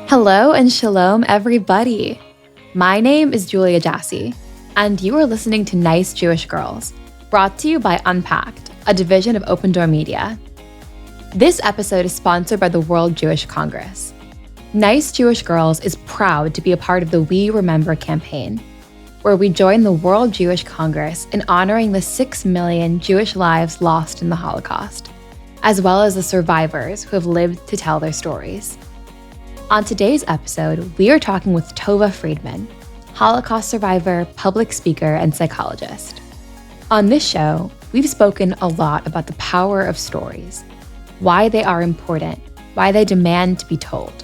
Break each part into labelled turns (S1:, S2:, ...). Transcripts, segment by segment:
S1: Hello and shalom, everybody. My name is Julia Jassy, and you are listening to Nice Jewish Girls, brought to you by Unpacked, a division of Open Door Media. This episode is sponsored by the World Jewish Congress. Nice Jewish Girls is proud to be a part of the We Remember campaign, where we join the World Jewish Congress in honoring the 6 million Jewish lives lost in the Holocaust, as well as the survivors who have lived to tell their stories. On today's episode, we are talking with Tova Friedman, Holocaust survivor, public speaker, and psychologist. On this show, we've spoken a lot about the power of stories, why they are important, why they demand to be told.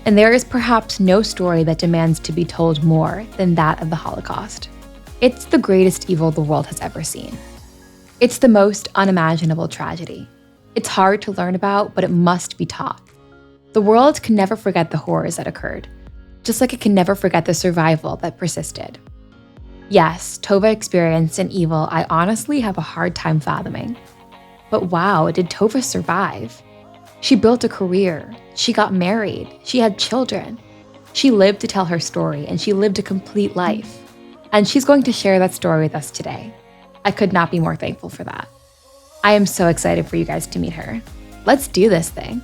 S1: And there is perhaps no story that demands to be told more than that of the Holocaust. It's the greatest evil the world has ever seen. It's the most unimaginable tragedy. It's hard to learn about, but it must be taught. The world can never forget the horrors that occurred, just like it can never forget the survival that persisted. Yes, Tova experienced an evil I honestly have a hard time fathoming. But wow, did Tova survive? She built a career, she got married, she had children. She lived to tell her story, and she lived a complete life. And she's going to share that story with us today. I could not be more thankful for that. I am so excited for you guys to meet her. Let's do this thing.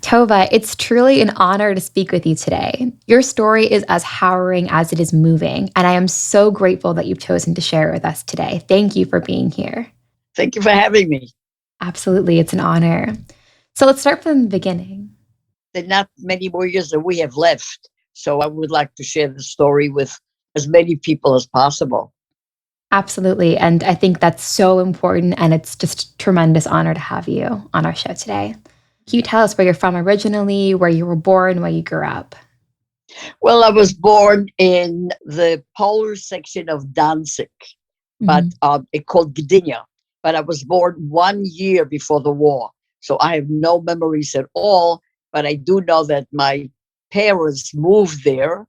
S1: Tova, it's truly an honor to speak with you today. Your story is as harrowing as it is moving, and I am so grateful that you've chosen to share it with us today. Thank you for being here.
S2: Thank you for having me.
S1: Absolutely, it's an honor. So let's start from the beginning.
S2: There are not many more years that we have left, so I would like to share the story with as many people as possible.
S1: Absolutely, and I think that's so important, and it's just a tremendous honor to have you on our show today. Can you tell us where you're from originally, where you were born, where you grew up?
S2: Well, I was born in the Polish section of Danzig, but it's called Gdynia. But I was born 1 year before the war, so I have no memories at all. But I do know that my parents moved there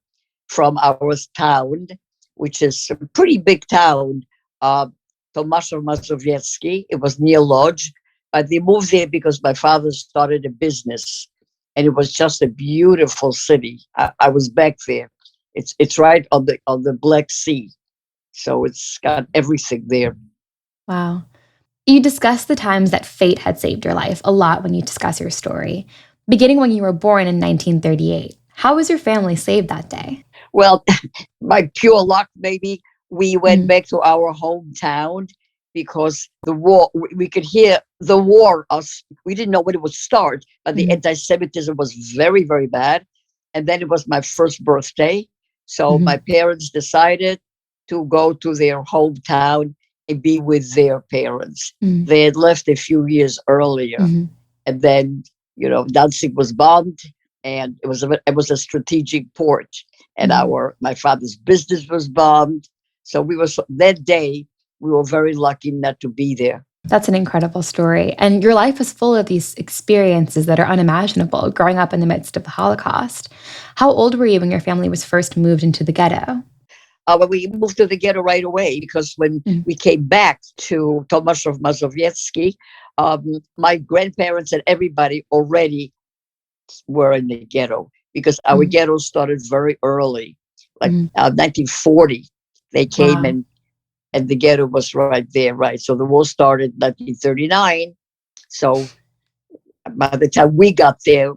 S2: from our town, which is a pretty big town, Tomaszów Mazowiecki. It was near Lodz. But they moved there because my father started a business, and it was just a beautiful city. I was back there. It's right on the Black Sea, so it's got everything there.
S1: Wow. You discuss the times that fate had saved your life a lot when you discuss your story, beginning when you were born in 1938. How was your family saved that day?
S2: Well, by pure luck, maybe we went back to our hometown. Because the war, we could hear the war. We didn't know when it would start, but the anti-Semitism was very, very bad. And then it was my first birthday. So my parents decided to go to their hometown and be with their parents. They had left a few years earlier. And then, Danzig was bombed, and it was a strategic port. And my father's business was bombed. So that day, we were very lucky not to be there.
S1: That's an incredible story. And your life is full of these experiences that are unimaginable, growing up in the midst of the Holocaust. How old were you when your family was first moved into the ghetto?
S2: Well, we moved to the ghetto right away, because when we came back to Tomaszów Mazowiecki, my grandparents and everybody already were in the ghetto, because our ghetto started very early, like 1940. They came in. And the ghetto was right there, right? So the war started in 1939. So by the time we got there,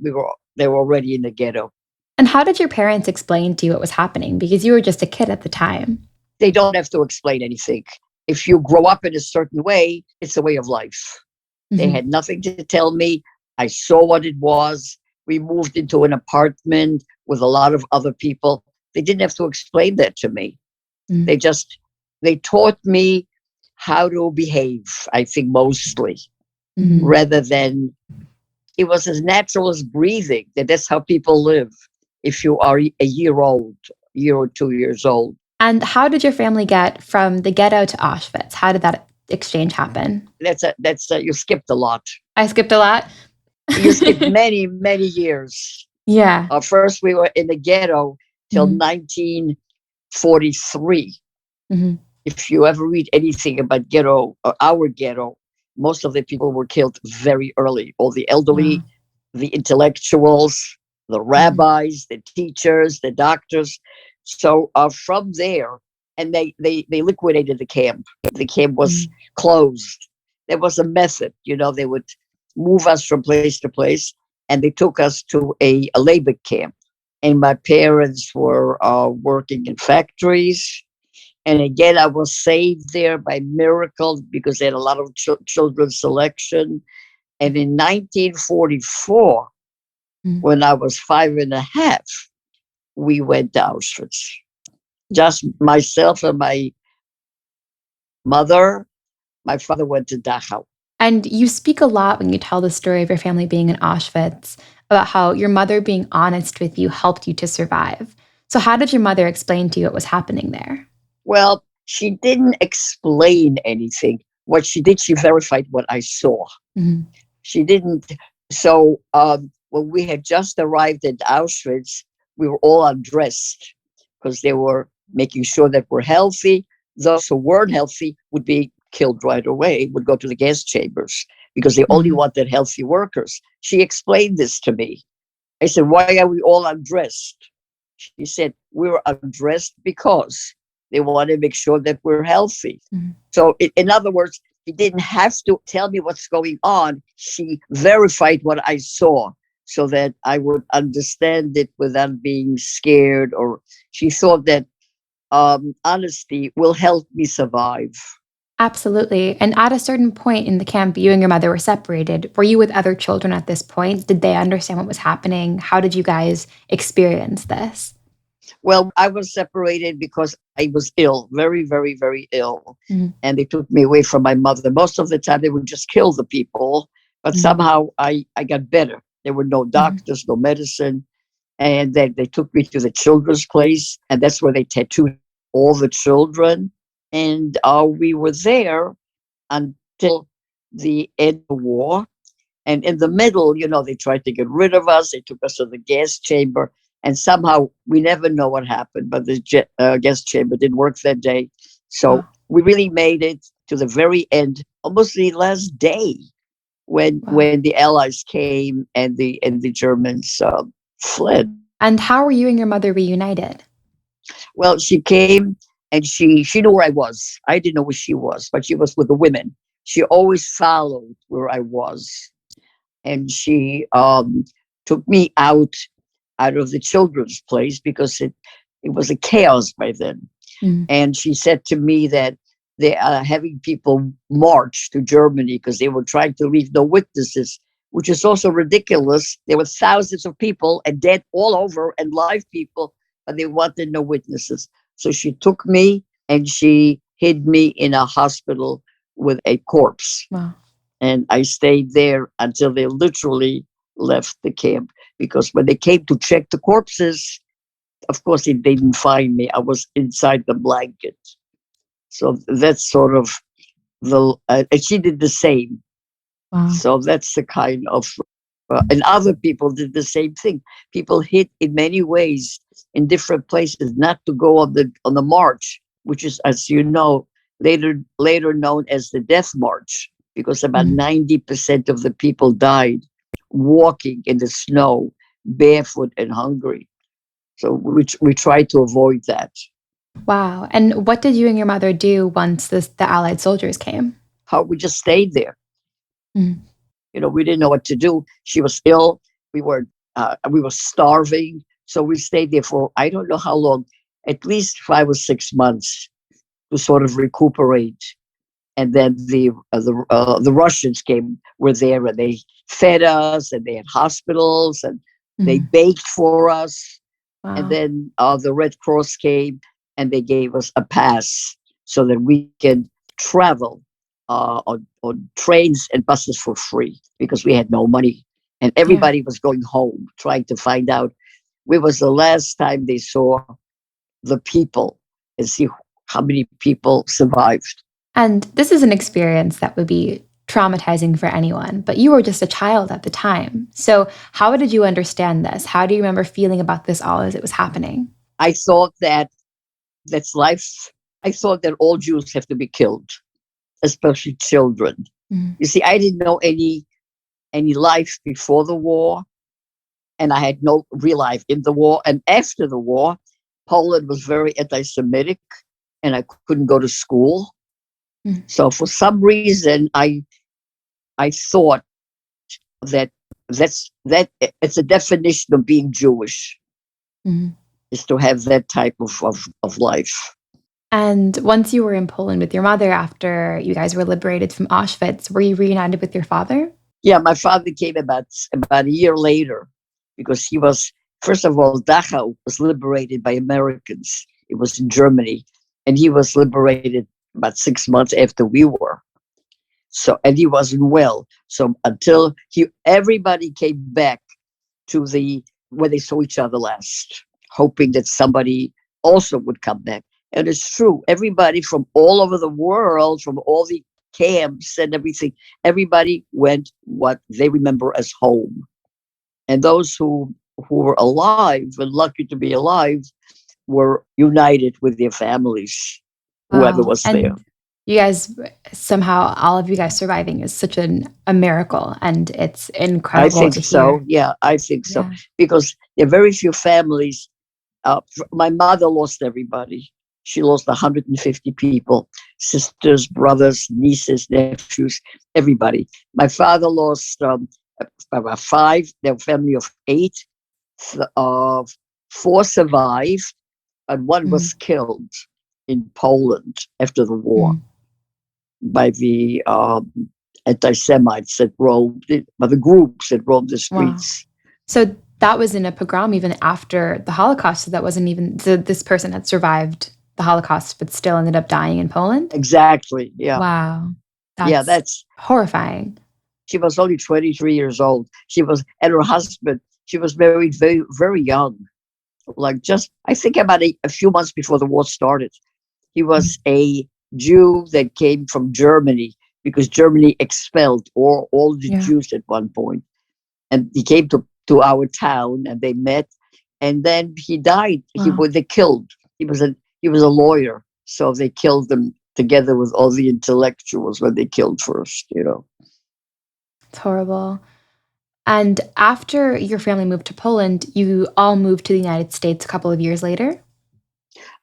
S2: they were already in the ghetto.
S1: And how did your parents explain to you what was happening? Because you were just a kid at the time.
S2: They don't have to explain anything. If you grow up in a certain way, it's a way of life. They had nothing to tell me. I saw what it was. We moved into an apartment with a lot of other people. They didn't have to explain that to me. They taught me how to behave, I think, mostly, rather than, it was as natural as breathing. That's how people live if you are a year or 2 years old.
S1: And how did your family get from the ghetto to Auschwitz? How did that exchange happen?
S2: You skipped a lot.
S1: I skipped a lot?
S2: You skipped many, many years.
S1: Yeah.
S2: First, we were in the ghetto till 1943. If you ever read anything about ghetto or our ghetto, most of the people were killed very early. All the elderly, the intellectuals, the
S1: Mhm.
S2: rabbis, the teachers, the doctors. So from there, and they liquidated the camp. The camp was
S1: Mhm.
S2: closed. There was a method, they would move us from place to place, and they took us to a labor camp. And my parents were working in factories. And again, I was saved there by miracle because they had a lot of children's selection. And in 1944,
S1: Mhm.
S2: when I was 5.5, we went to Auschwitz. Just myself and my mother. My father went to Dachau.
S1: And you speak a lot when you tell the story of your family being in Auschwitz about how your mother being honest with you helped you to survive. So, how did your mother explain to you what was happening there?
S2: Well, she didn't explain anything. What she did, she verified what I saw.
S1: Mhm.
S2: She didn't. So when we had just arrived at Auschwitz, we were all undressed because they were making sure that we're healthy. Those who weren't healthy would be killed right away, would go to the gas chambers because they only
S1: Mhm.
S2: wanted healthy workers. She explained this to me. I said, "Why are we all undressed?" She said, "We were undressed because they want to make sure that we're healthy."
S1: Mhm.
S2: So, in other words, she didn't have to tell me what's going on. She verified what I saw so that I would understand it without being scared. Or she thought that honesty will help me survive.
S1: Absolutely. And at a certain point in the camp, you and your mother were separated. Were you with other children at this point? Did they understand what was happening? How did you guys experience this?
S2: Well, I was separated because I was ill, very, very, very ill.
S1: Mhm.
S2: And they took me away from my mother. Most of the time, they would just kill the people. But
S1: Mhm.
S2: somehow I got better. There were no
S1: Mhm.
S2: doctors, no medicine. And then they took me to the children's place. And that's where they tattooed all the children. And we were there until the end of the war. And in the middle, they tried to get rid of us. They took us to the gas chamber. And somehow we never know what happened, but the gas chamber didn't work that day. So
S1: Wow.
S2: we really made it to the very end, almost the last day when
S1: Wow.
S2: the Allies came and the Germans fled.
S1: And how were you and your mother reunited?
S2: Well, she came and she knew where I was. I didn't know where she was, but she was with the women. She always followed where I was, and she took me out of the children's place because it was a chaos by then.
S1: Mhm.
S2: And she said to me that they are having people march to Germany because they were trying to leave no witnesses, which is also ridiculous. There were thousands of people and dead all over and live people, but they wanted no witnesses. So she took me and she hid me in a hospital with a corpse.
S1: Wow.
S2: And I stayed there until they literally left the camp. Because when they came to check the corpses, of course, they didn't find me. I was inside the blanket. So that's sort of and she did the same.
S1: Wow.
S2: So that's the kind of, and other people did the same thing. People hid in many ways in different places not to go on the march, which is, as you know, later known as the Death March, because about
S1: Mhm.
S2: 90% of the people died walking in the snow, barefoot and hungry. So we try to avoid that.
S1: Wow. And what did you and your mother do once the Allied soldiers came?
S2: How we just stayed there.
S1: Mhm.
S2: We didn't know what to do. She was ill. We were starving. So we stayed there for I don't know how long, at least 5 or 6 months to sort of recuperate. And then the Russians were there, and they fed us, and they had hospitals, and they
S1: Mhm.
S2: baked for us. And
S1: Wow.
S2: then the Red Cross came, and they gave us a pass so that we can travel on trains and buses for free because we had no money. And
S1: Yeah.
S2: everybody was going home trying to find out when was the last time they saw the people and see how many people survived.
S1: And this is an experience that would be traumatizing for anyone, but you were just a child at the time. So, how did you understand this? How do you remember feeling about this all as it was happening?
S2: I thought that that's life. I thought that all Jews have to be killed, especially children.
S1: Mhm.
S2: You see, I didn't know any any life before the war, and I had no real life in the war. And after the war, Poland was very anti-Semitic, and I couldn't go to school.
S1: Mm.
S2: So for some reason, I thought that that it's a definition of being Jewish,
S1: Mhm.
S2: is to have that type of life.
S1: And once you were in Poland with your mother after you guys were liberated from Auschwitz, were you reunited with your father?
S2: Yeah, my father came about a year later because he was, first of all, Dachau was liberated by Americans. It was in Germany, and he was liberated about 6 months after we were. So, and he wasn't well. So until everybody came back to the where they saw each other last, hoping that somebody also would come back. And it's true. Everybody from all over the world, from all the camps and everything, everybody went what they remember as home. And those who were alive and lucky to be alive were united with their families, whoever
S1: Wow.
S2: was there.
S1: And you guys somehow, all of you guys surviving is such a miracle. And it's
S2: I
S1: incredible
S2: think
S1: to
S2: so.
S1: hear.
S2: Yeah, I think so.
S1: Yeah.
S2: Because there are very few families. My mother lost everybody. She lost 150 people, sisters, brothers, nieces, nephews, everybody. My father lost about five. Their family of eight. Uh, four survived, and one
S1: Mhm.
S2: was killed in Poland after the war
S1: Mhm.
S2: by the anti-Semites that roamed, by the groups that roamed the
S1: Wow.
S2: streets.
S1: So that was in a pogrom even after the Holocaust. So that wasn't even, so this person had survived the Holocaust, but still ended up dying in Poland?
S2: Exactly. Yeah.
S1: Wow.
S2: Yeah.
S1: That's horrifying.
S2: She was only 23 years old. She was, and her husband, she was married very, very young. Like just, I think about a few months before the war started. He
S1: Mhm.
S2: was a Jew that came from Germany because Germany expelled all the
S1: Yeah.
S2: Jews at one point. And he came to our town and they met. And then he died.
S1: Wow.
S2: They killed. He was a lawyer. So they killed him together with all the intellectuals when they killed first, you know.
S1: It's horrible. And after your family moved to Poland, you all moved to the United States a couple of years later?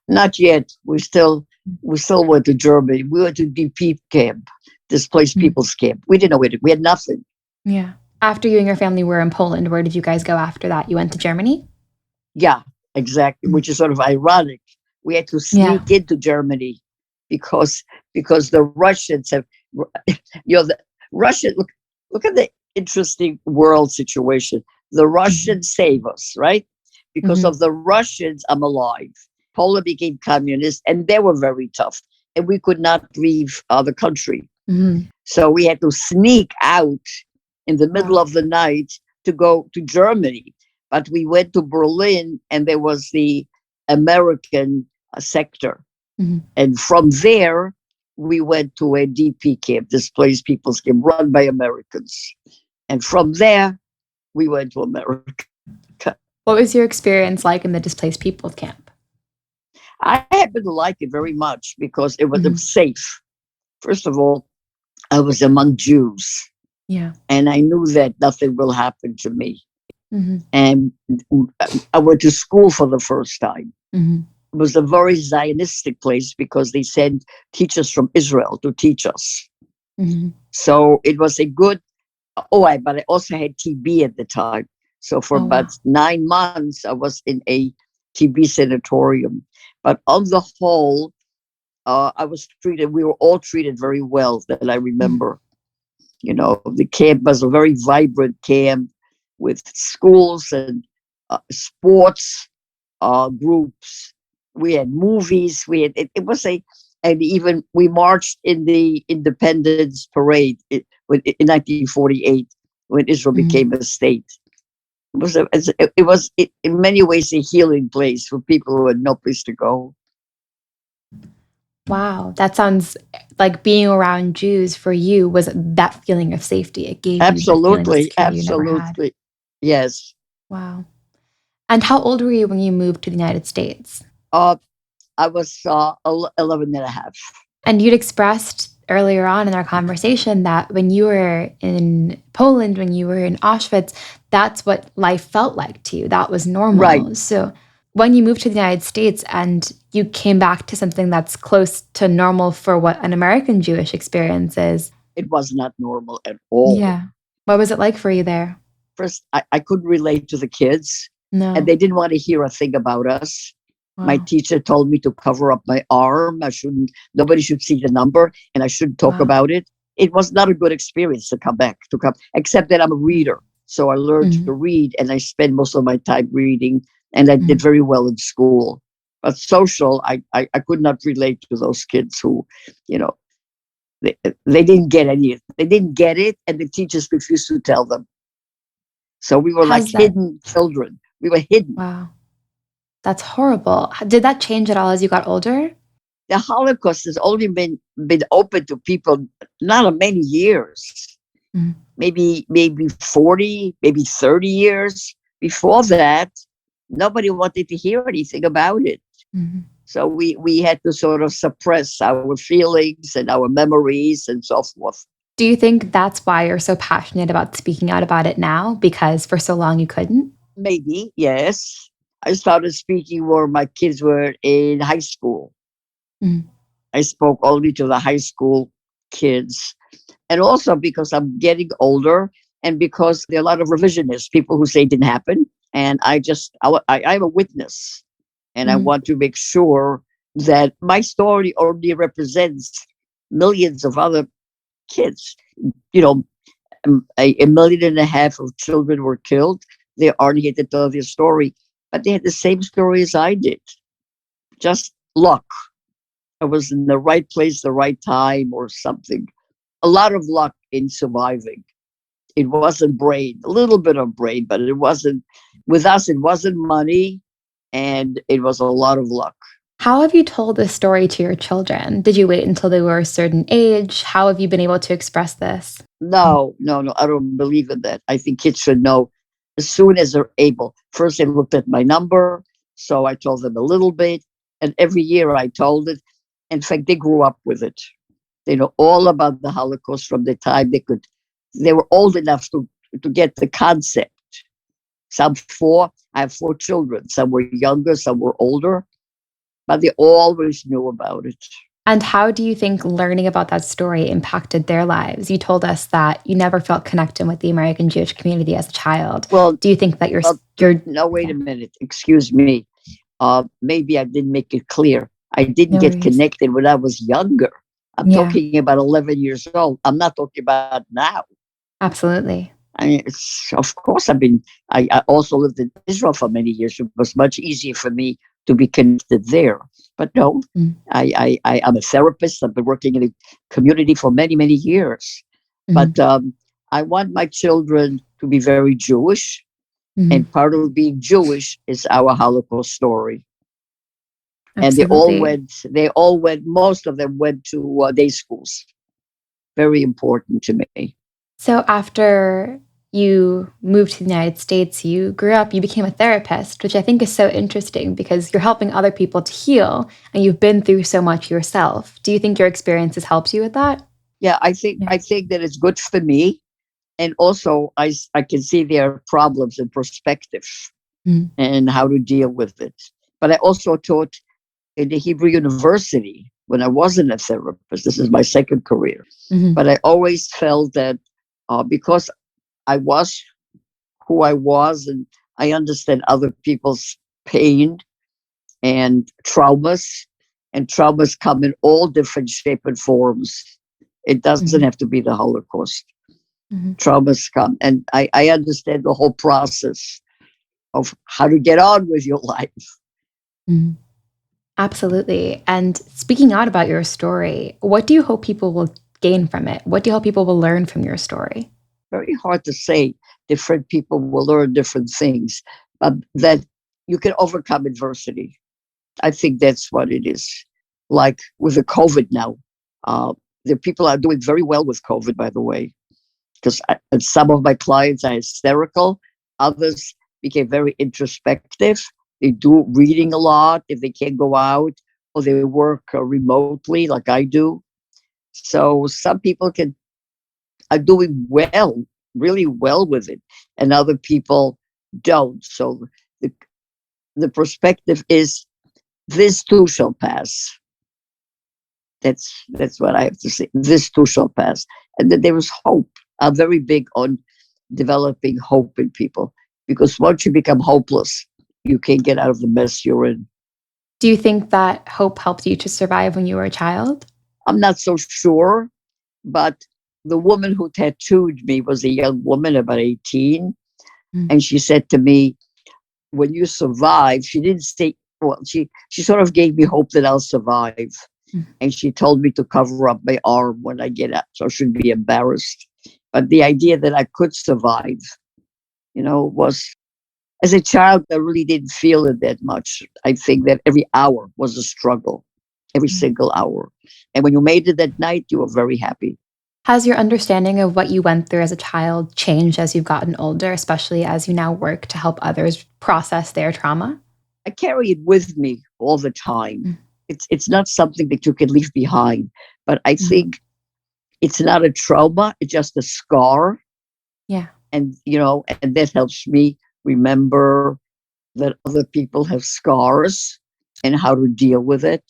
S2: Not yet. We still went to Germany. We went to DP camp, displaced
S1: Mhm.
S2: people's camp. We didn't know it. We had nothing.
S1: Yeah. After you and your family were in Poland, where did you guys go after that? You went to Germany?
S2: Yeah, exactly.
S1: Mhm.
S2: Which is sort of ironic. We had to
S1: Yeah.
S2: sneak into Germany because the Russians have, the Russian look at the interesting world situation. The
S1: Mhm.
S2: Russians save us, right? Because
S1: Mhm.
S2: of the Russians, I'm alive. Poland became communist, and they were very tough, and we could not leave the country.
S1: Mhm.
S2: So we had to sneak out in the middle
S1: Wow.
S2: of the night to go to Germany. But we went to Berlin, and there was the American sector.
S1: Mhm.
S2: And from there, we went to a DP camp, displaced people's camp, run by Americans. And from there, we went to America.
S1: What was your experience like in the displaced peoples camp?
S2: I happen to like it very much because it was
S1: Mhm.
S2: safe. First of all, I was among Jews,
S1: Yeah.
S2: and I knew that nothing will happen to me.
S1: Mhm.
S2: And I went to school for the first time.
S1: Mhm.
S2: It was a very Zionistic place because they sent teachers from Israel to teach us.
S1: Mhm.
S2: So it was a good. But I also had TB at the time. So for
S1: Oh,
S2: about
S1: wow.
S2: 9 months, I was in a TB sanatorium. But on the whole, I was treated. We were all treated very well. That I
S1: Mhm.
S2: remember. You know, the camp was a very vibrant camp with schools and sports groups. We had movies. It was and even we marched in the Independence Parade in 1948 when Israel
S1: Mhm.
S2: became a state. It was in many ways a healing place for people who had no place to go.
S1: Wow, that sounds like being around Jews for you was that feeling of safety. It gave you the feeling of
S2: Absolutely,
S1: security you never had.
S2: absolutely, yes.
S1: Wow. And how old were you when you moved to the United States?
S2: Uh, I was 11 and a half.
S1: And you'd expressed earlier on in our conversation that when you were in Poland, when you were in Auschwitz, that's what life felt like to you. That was
S2: Right.
S1: normal. So when you moved to the United States and you came back to something that's close to normal for what an American Jewish experience is.
S2: It was not normal at all.
S1: Yeah. What was it like for you there?
S2: First, I couldn't relate to the kids, and
S1: No.
S2: they didn't want to hear a thing about us. My
S1: Wow.
S2: teacher told me to cover up my arm. Nobody should see the number, and I shouldn't talk
S1: Wow.
S2: about it. It was not a good experience to come, except that I'm a reader. So I learned to
S1: Mhm.
S2: read, and I spend most of my time reading, and I did
S1: Mhm.
S2: very well in school. But social, I could not relate to those kids who, you know, they didn't get any, they didn't get it, and the teachers refused to tell them. So we were like
S1: Has that,
S2: hidden children. We were hidden.
S1: wow, that's horrible. Did that change at all as you got older?
S2: The Holocaust has only been open to people not a many years,
S1: Mhm.
S2: maybe 40, maybe 30 years. Before that, nobody wanted to hear anything about it.
S1: Mhm.
S2: So we had to sort of suppress our feelings and our memories and so forth.
S1: Do you think that's why you're so passionate about speaking out about it now? Because for so long you couldn't?
S2: Maybe, yes. I started speaking where my kids were in high school.
S1: Mhm.
S2: I spoke only to the high school kids. And also because I'm getting older and because there are a lot of revisionists, people who say it didn't happen. And I'm a witness. And I
S1: Mhm.
S2: want to make sure that my story only represents millions of other kids. You know, a million and a half of children were killed. They aren't here to tell their story, but they had the same story as I did. Just luck. I was in the right place, the right time, or something. A lot of luck in surviving. It wasn't brain, a little bit of brain, but it wasn't, with us, it wasn't money, and it was a lot of luck.
S1: How have you told this story to your children? Did you wait until they were a certain age? How have you been able to express this?
S2: No, no, no, I don't believe in that. I think kids should know as soon as they're able. First, they looked at my number, so I told them a little bit, and every year I told it. In fact, they grew up with it. They know all about the Holocaust from the time they could. They were old enough to get the concept. Some four, I have four children. Some were younger, some were older, but they always knew about it.
S1: And how do you think learning about that story impacted their lives? You told us that you never felt connected with the American Jewish community as a child.
S2: Well,
S1: Do you think that
S2: well,
S1: you're
S2: no, wait a
S1: yeah,
S2: minute. Excuse me. Maybe I didn't make it clear. I didn't
S1: no
S2: get
S1: worries.
S2: connected when I was younger. I'm
S1: Yeah,
S2: talking about 11 years old. I'm not talking about now.
S1: absolutely.
S2: I mean, of course, I also lived in Israel for many years. It was much easier for me to be connected there. But no,
S1: Mm,
S2: I'm a therapist. I've been working in a community for many, many years.
S1: mhm,
S2: But I want my children to be very Jewish.
S1: mhm.
S2: And part of being Jewish is our Holocaust story. And
S1: Absolutely.
S2: most of them went to day schools. Very important to me.
S1: So after you moved to the United States, you grew up, you became a therapist, which I think is so interesting because you're helping other people to heal and you've been through so much yourself. Do you think your experience has helped you with that?
S2: Yeah, I think that it's good for me. And also, I can see their problems in perspective
S1: Mm,
S2: and how to deal with it. But I also taught in the Hebrew University when I wasn't a therapist. This is my second career.
S1: mhm,
S2: But I always felt that because I was who I was and I understand other people's pain and traumas come in all different shape and forms. It doesn't
S1: mhm,
S2: have to be the Holocaust.
S1: mhm,
S2: Traumas come. And I understand the whole process of how to get on with your life.
S1: mhm. Absolutely. And speaking out about your story, what do you hope people will gain from it? What do you hope people will learn from your story?
S2: Very hard to say. Different people will learn different things, but that you can overcome adversity. I think that's what it is. Like with the COVID now, uh, the people are doing very well with COVID, by the way, because some of my clients are hysterical. Others became very introspective. They do reading a lot if they can't go out, or they work remotely like I do. So some people are doing well, really well with it, and other people don't. So the the perspective is this too shall pass. That's what I have to say. This too shall pass, and that there is hope. I'm very big on developing hope in people because once you become hopeless, you can't get out of the mess you're in.
S1: Do you think that hope helped you to survive when you were a child?
S2: I'm not so sure, but the woman who tattooed me was a young woman, about 18,
S1: Mm,
S2: and she said to me, "When you survive," she didn't say. Well, she sort of gave me hope that I'll survive.
S1: mm.
S2: And she told me to cover up my arm when I get out, so I shouldn't be embarrassed. But the idea that I could survive, was as a child, I really didn't feel it that much. I think that every hour was a struggle, every
S1: Mm.
S2: single hour. And when you made it that night, you were very happy.
S1: Has your understanding of what you went through as a child changed as you've gotten older, especially as you now work to help others process their trauma?
S2: I carry it with me all the time.
S1: Mm,
S2: It's not something that you can leave behind, but I
S1: mm.
S2: think it's not a trauma, it's just a scar.
S1: Yeah.
S2: And that helps me remember that other people have scars and how to deal with it.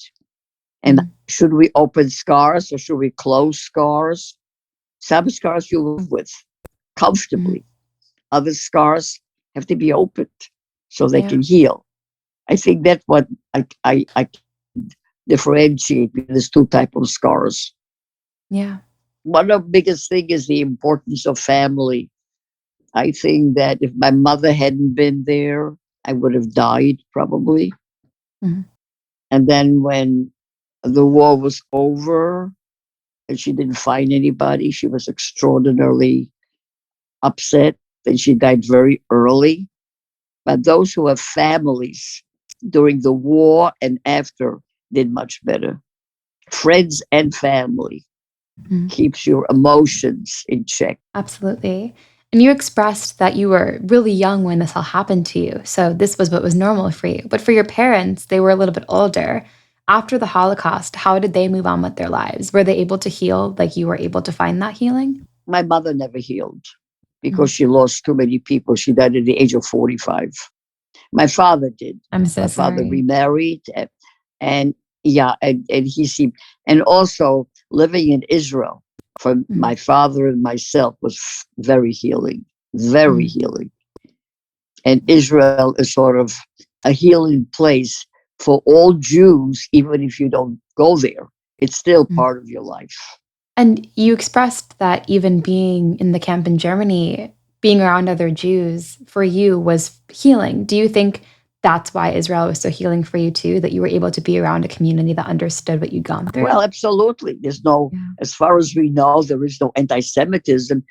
S2: And
S1: Mm,
S2: should we open scars or should we close scars? Some scars you live with
S1: mm.
S2: comfortably. Other scars have to be opened so they
S1: Yeah.
S2: can heal. I think that's what I differentiate between these two types of scars.
S1: Yeah.
S2: One of the biggest thing is the importance of family. I think that if my mother hadn't been there, I would have died probably.
S1: Mhm.
S2: And then when the war was over and she didn't find anybody, she was extraordinarily upset and she died very early. But those who have families during the war and after did much better. Friends and family
S1: Mm.
S2: keeps your emotions in check.
S1: Absolutely. And you expressed that you were really young when this all happened to you. So this was what was normal for you. But for your parents, they were a little bit older. After the Holocaust, how did they move on with their lives? Were they able to heal like you were able to find that healing?
S2: My mother never healed because
S1: Mm.
S2: she lost too many people. She died at the age of 45. My father did.
S1: I'm so
S2: My father
S1: sorry.
S2: remarried, and yeah, and he seemed, and also living in Israel for
S1: Mm,
S2: my father and myself was very healing, very
S1: mm,
S2: healing. And Israel is sort of a healing place for all Jews, even if you don't go there. It's still
S1: mm.
S2: part of your life.
S1: And you expressed that even being in the camp in Germany, being around other Jews for you was healing. Do you think that's why Israel was so healing for you too, that you were able to be around a community that understood what you'd gone through?
S2: Well, absolutely.
S1: Yeah.
S2: As far as we know, there is no anti Semitism.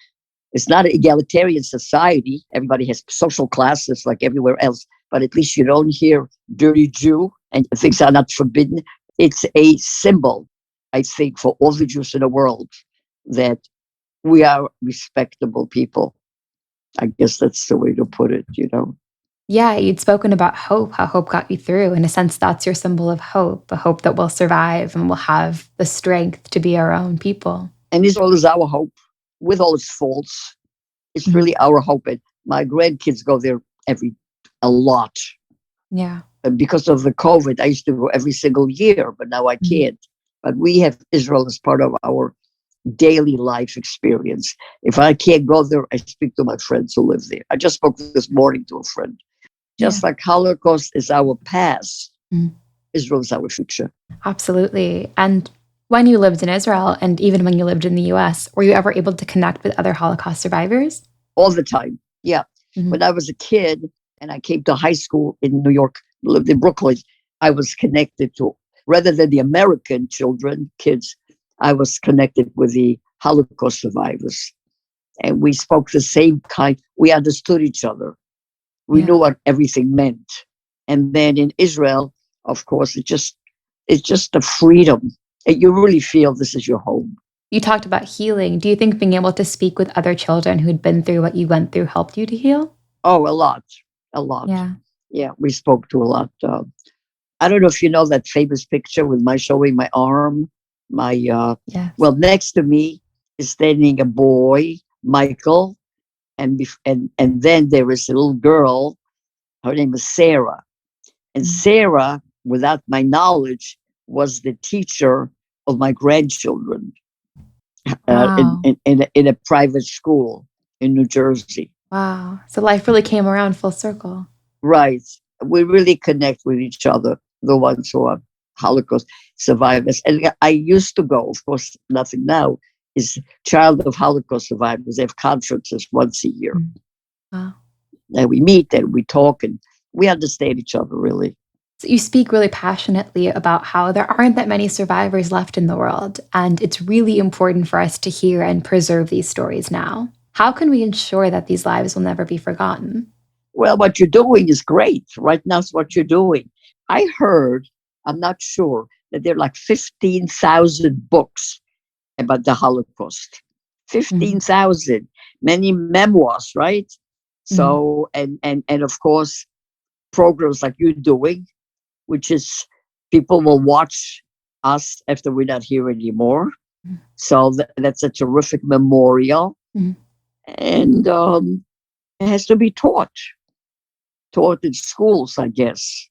S2: It's not an egalitarian society. Everybody has social classes like everywhere else, but at least you don't hear dirty Jew and things are not forbidden. It's a symbol, I think, for all the Jews in the world that we are respectable people. I guess that's the way to put it.
S1: Yeah, you'd spoken about hope, how hope got you through. In a sense, that's your symbol of hope, a hope that we'll survive and we'll have the strength to be our own people.
S2: And Israel is our hope with all its faults. It's
S1: Mhm.
S2: really our hope. And my grandkids go there a lot.
S1: Yeah.
S2: And because of the COVID, I used to go every single year, but now I
S1: Mhm.
S2: can't. But we have Israel as part of our daily life experience. If I can't go there, I speak to my friends who live there. I just spoke this morning to a friend.
S1: Yeah.
S2: Just like Holocaust is our past,
S1: Mhm.
S2: Israel is our future.
S1: Absolutely. And when you lived in Israel and even when you lived in the US, were you ever able to connect with other Holocaust survivors?
S2: All the time. Yeah.
S1: Mhm.
S2: When I was a kid and I came to high school in New York, lived in Brooklyn, I was connected to, rather than the American kids, I was connected with the Holocaust survivors. And we spoke the same kind, we understood each other. We
S1: Yeah.
S2: knew what everything meant. And then in Israel, of course, it's just a freedom. And you really feel this is your home.
S1: You talked about healing. Do you think being able to speak with other children who'd been through what you went through helped you to heal?
S2: Oh, a lot, a lot.
S1: Yeah.
S2: Yeah, we spoke to a lot. I don't know if you know that famous picture with my showing my arm. My
S1: Yes.
S2: well, next to me is standing a boy, Michael, and then there is a little girl. Her name is Sarah, and
S1: Mm.
S2: Sarah, without my knowledge, was the teacher of my grandchildren
S1: Wow.
S2: in a private school in New Jersey.
S1: Wow. So life really came around full circle.
S2: Right. We really connect with each other, the ones who are Holocaust survivors. And I used to go, of course, nothing now, is Child of Holocaust Survivors. They have conferences once a year.
S1: Mm. Wow.
S2: And we meet and we talk and we understand each other really.
S1: So you speak really passionately about how there aren't that many survivors left in the world, and it's really important for us to hear and preserve these stories now. How can we ensure that these lives will never be forgotten?
S2: Well, what you're doing is great. Right now, is what you're doing. I heard, I'm not sure, that there are like 15,000 books about the Holocaust.
S1: Mhm.
S2: 15,000, many memoirs, right?
S1: Mhm.
S2: So, and of course, programs like you're doing, which is people will watch us after we're not here anymore. So that's a terrific memorial,
S1: Mhm.
S2: and it has to be taught in schools, I guess.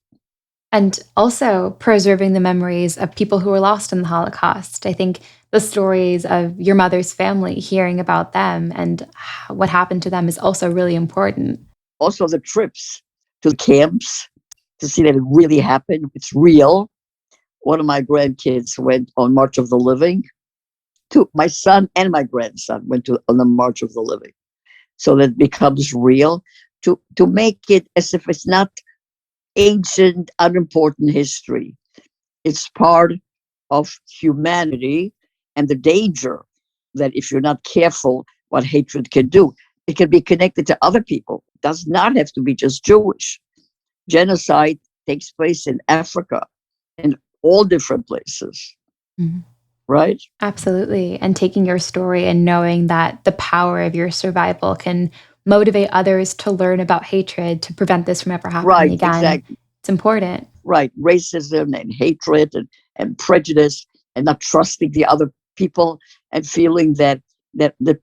S1: And also preserving the memories of people who were lost in the Holocaust. I think the stories of your mother's family, hearing about them and what happened to them is also really important.
S2: Also, the trips to the camps to see that it really happened. It's real. One of my grandkids went on March of the Living. My son and my grandson went on the March of the Living. So that becomes real to make it as if it's not ancient, unimportant history. It's part of humanity and the danger that if you're not careful, what hatred can do. It can be connected to other people. It does not have to be just Jewish. Genocide takes place in Africa, in all different places,
S1: Mhm.
S2: right?
S1: Absolutely. And taking your story and knowing that the power of your survival can motivate others to learn about hatred to prevent this from ever happening
S2: Right,
S1: again.
S2: exactly.
S1: It's important.
S2: Right. Racism and hatred and prejudice and not trusting the other people and feeling that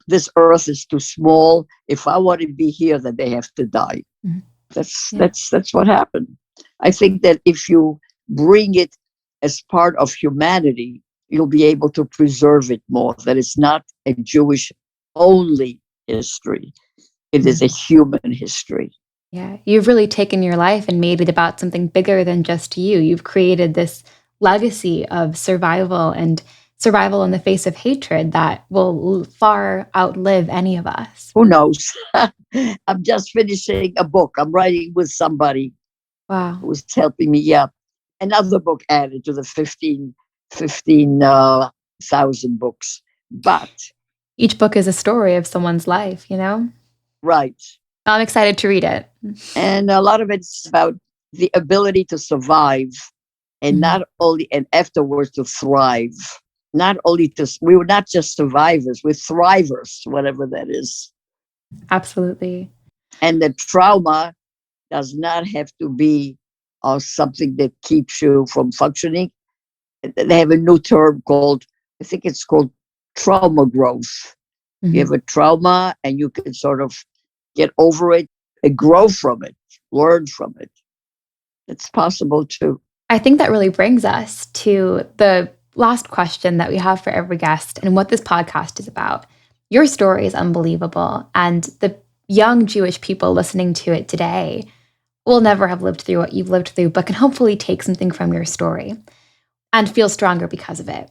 S2: this earth is too small. If I want to be here, then they have to die.
S1: Mhm.
S2: That's
S1: Yeah.
S2: that's that's what happened. I think that if you bring it as part of humanity, you'll be able to preserve it more. That it's not a Jewish only history. It is
S1: Yeah.
S2: a human history.
S1: Yeah. You've really taken your life and made it about something bigger than just you. You've created this legacy of survival and survival in the face of hatred that will far outlive any of us.
S2: Who knows? I'm just finishing a book. I'm writing with somebody
S1: Wow.
S2: who's helping me. Yeah. Another book added to the 15,000 books. But,
S1: Each book is a story of someone's life, you know?
S2: right.
S1: I'm excited to read it.
S2: And a lot of it's about the ability to survive and
S1: Mhm.
S2: not only, and afterwards to thrive. Not only we were not just survivors, we're thrivers, whatever that is.
S1: Absolutely.
S2: And the trauma does not have to be something that keeps you from functioning. They have a new term called, I think it's called trauma growth. You have
S1: Mhm.
S2: a trauma and you can sort of get over it and grow from it, learn from it. It's possible too.
S1: I think that really brings us to the last question that we have for every guest and what this podcast is about. Your story is unbelievable, and the young Jewish people listening to it today will never have lived through what you've lived through, but can hopefully take something from your story and feel stronger because of it.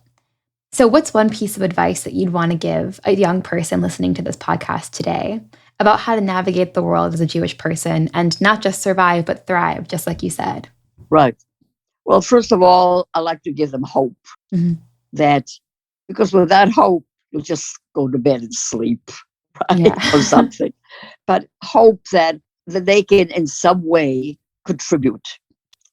S1: So, what's one piece of advice that you'd want to give a young person listening to this podcast today about how to navigate the world as a Jewish person and not just survive, but thrive, just like you said?
S2: Right. Well, first of all, I like to give them hope
S1: Mhm.
S2: that because without hope, you'll just go to bed and sleep,
S1: Yeah.
S2: right? Or something. But hope that they can in some way contribute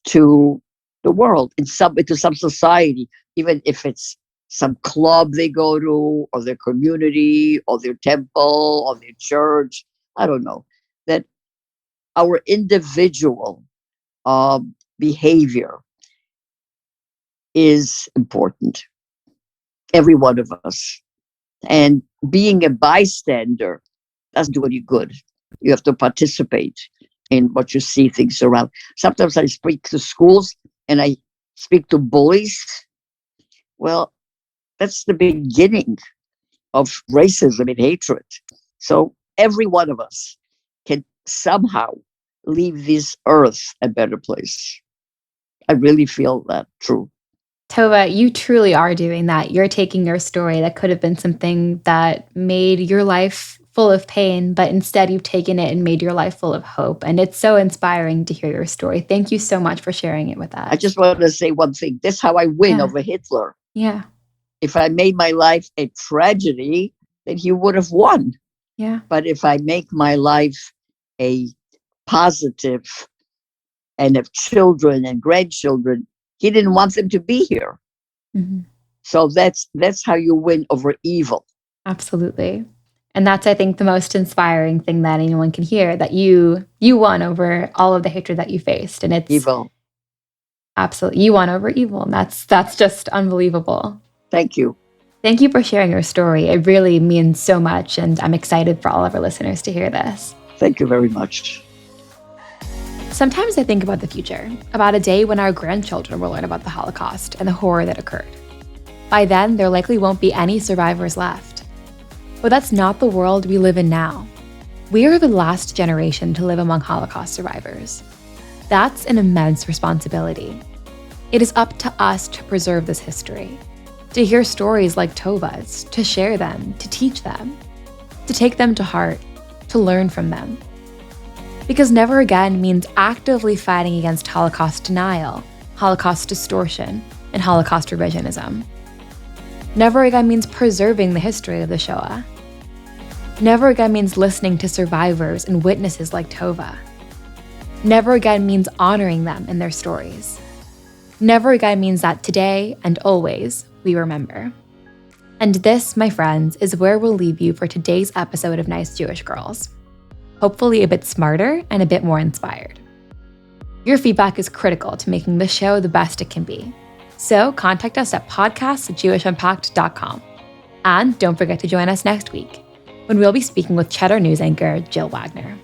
S2: to the world into some society, even if it's some club they go to, or their community, or their temple, or their church. I don't know. That our individual behavior is important. every one of us. And being a bystander doesn't do any good. You have to participate in what you see things around. Sometimes I speak to schools and I speak to bullies. Well, that's the beginning of racism and hatred. So every one of us can somehow leave this earth a better place. I really feel that true.
S1: Tova, you truly are doing that. You're taking your story that could have been something that made your life full of pain, but instead you've taken it and made your life full of hope. And it's so inspiring to hear your story. Thank you so much for sharing it with us.
S2: I just want to say one thing. This is how I win over Hitler.
S1: Yeah.
S2: If I made my life a tragedy, then he would have won.
S1: Yeah.
S2: But if I make my life a positive and have children and grandchildren, he didn't want them to be here.
S1: Mm-hmm.
S2: So that's how you win over evil.
S1: Absolutely. And that's, I think, the most inspiring thing that anyone can hear, that you won over all of the hatred that you faced. And it's
S2: evil.
S1: Absolutely. You won over evil. And that's just unbelievable.
S2: Thank you.
S1: Thank you for sharing your story. It really means so much. And I'm excited for all of our listeners to hear this.
S2: Thank you very much.
S1: Sometimes I think about the future, about a day when our grandchildren will learn about the Holocaust and the horror that occurred. By then, there likely won't be any survivors left. But that's not the world we live in now. We are the last generation to live among Holocaust survivors. That's an immense responsibility. It is up to us to preserve this history, to hear stories like Tova's, to share them, to teach them, to take them to heart, to learn from them. Because never again means actively fighting against Holocaust denial, Holocaust distortion, and Holocaust revisionism. Never again means preserving the history of the Shoah. Never again means listening to survivors and witnesses like Tova. Never again means honoring them and their stories. Never again means that today and always we remember. And this, my friends, is where we'll leave you for today's episode of Nice Jewish Girls. Hopefully a bit smarter and a bit more inspired. Your feedback is critical to making this show the best it can be. So contact us at podcast@jewishunpacked.com. And don't forget to join us next week, when we'll be speaking with Cheddar News anchor Jill Wagner.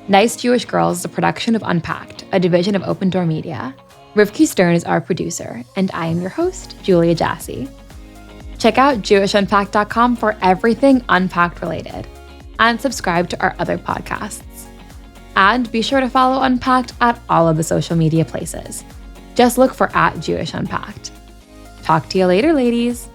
S1: Nice Jewish Girls is a production of Unpacked, a division of Open Door Media. Rivki Stern is our producer, and I am your host, Julia Jassy. Check out JewishUnpacked.com for everything Unpacked related, and subscribe to our other podcasts. And be sure to follow Unpacked at all of the social media places. Just look for @JewishUnpacked. Talk to you later, ladies.